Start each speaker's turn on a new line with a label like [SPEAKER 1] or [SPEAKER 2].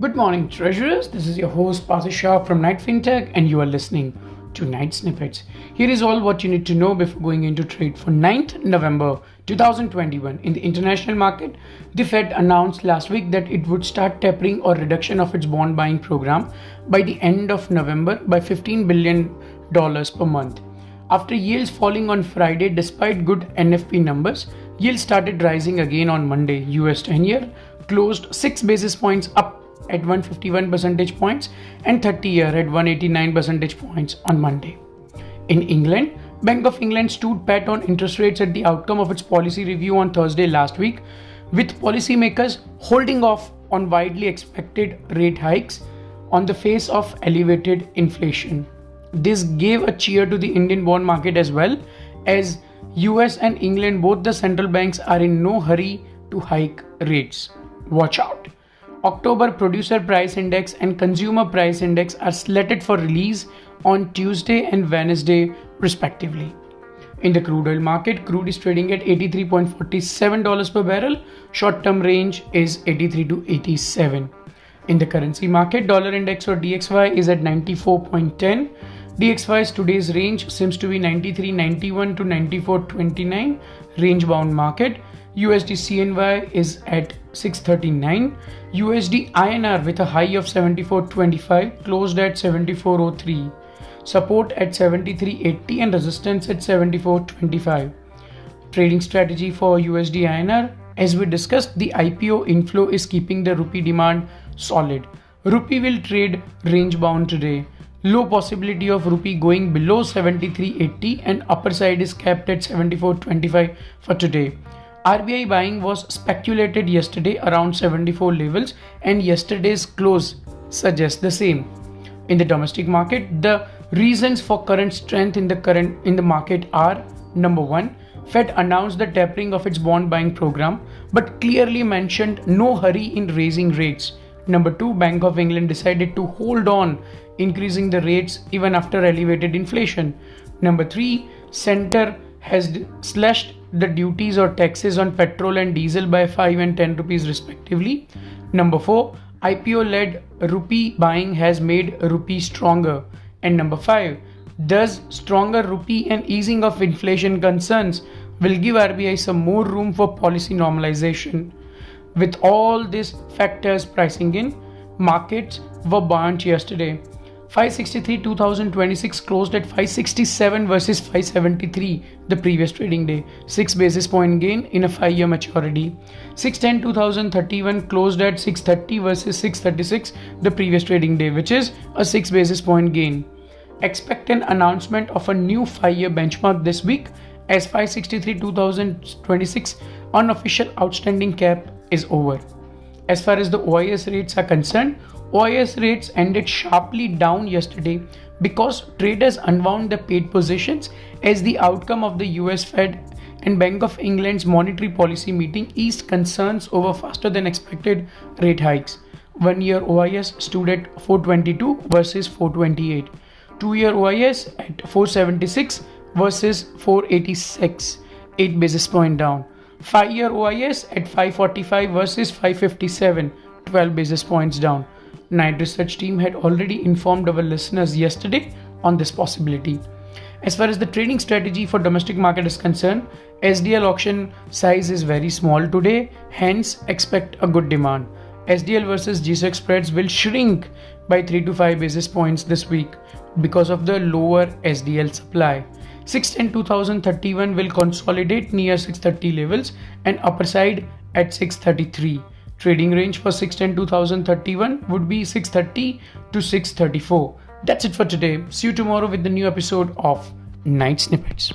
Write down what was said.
[SPEAKER 1] Good morning, treasurers. This is your host, Parthesh Shah from Fintech, and you are listening to Night Snippets. Here is all what you need to know before going into trade for 9th November 2021. In the international market, the Fed announced last week that it would start tapering or reduction of its bond buying program by the end of November by $15 billion per month. After yields falling on Friday despite good NFP numbers, yields started rising again on Monday. US 10-year closed 6 basis points up at 151 percentage points and 30-year at 189 percentage points on Monday. In England, Bank of England stood pat on interest rates at the outcome of its policy review on Thursday last week, with policymakers holding off on widely expected rate hikes on the face of elevated inflation. This gave a cheer to the Indian bond market as well, as US and England, both the central banks, are in no hurry to hike rates. Watch out. October Producer Price Index and Consumer Price Index are slated for release on Tuesday and Wednesday respectively. In the crude oil market, crude is trading at $83.47 per barrel. Short-term range is 83 to 87. In the currency market, dollar index or DXY is at 94.10. DXY's today's range seems to be 93.91 to 94.29, range bound market. USD CNY is at 639. USD INR with a high of 74.25 closed at 74.03. Support at 73.80 and resistance at 74.25. Trading strategy for USD INR. As we discussed, the IPO inflow is keeping the rupee demand solid. Rupee will trade range bound today. Low possibility of rupee going below 73.80 and upper side is capped at 74.25 for today. RBI buying was speculated yesterday around 74 levels, and yesterday's close suggests the same. In the domestic market, the reasons for current strength in the market are: number one, Fed announced the tapering of its bond buying program but clearly mentioned no hurry in raising rates. Number two, Bank of England decided to hold on increasing the rates even after elevated inflation. Number three, Center has slashed the duties or taxes on petrol and diesel by 5 and 10 rupees respectively. Number 4, IPO-led rupee buying has made rupee stronger. And number 5, thus stronger rupee and easing of inflation concerns will give RBI some more room for policy normalization. With all these factors pricing in, markets were buoyant yesterday. 563.2026 closed at 567 versus 573 the previous trading day, 6 basis point gain in a 5-year maturity. 610.2031 closed at 630 versus 636 the previous trading day, which is a 6 basis point gain. Expect an announcement of a new 5-year benchmark this week, as 563.2026 unofficial outstanding cap is over. As far as the OIS rates are concerned, OIS rates ended sharply down yesterday because traders unwound their paid positions as the outcome of the US Fed and Bank of England's monetary policy meeting eased concerns over faster than expected rate hikes. 1-year OIS stood at 422 versus 428. 2-year OIS at 476 versus 486, 8 basis point down. 5-year OIS at 545 versus 557, 12 basis points down. Knight research team had already informed our listeners yesterday on this possibility. As far as the trading strategy for domestic market is concerned, SDL auction size is very small today, hence expect a good demand. SDL versus G-Sec spreads will shrink by 3 to 5 basis points this week because of the lower SDL supply. 610.2031 will consolidate near 630 levels and upper side at 633. Trading range for 610.2031 would be 630 to 634. That's it for today. See you tomorrow with the new episode of Night Snippets.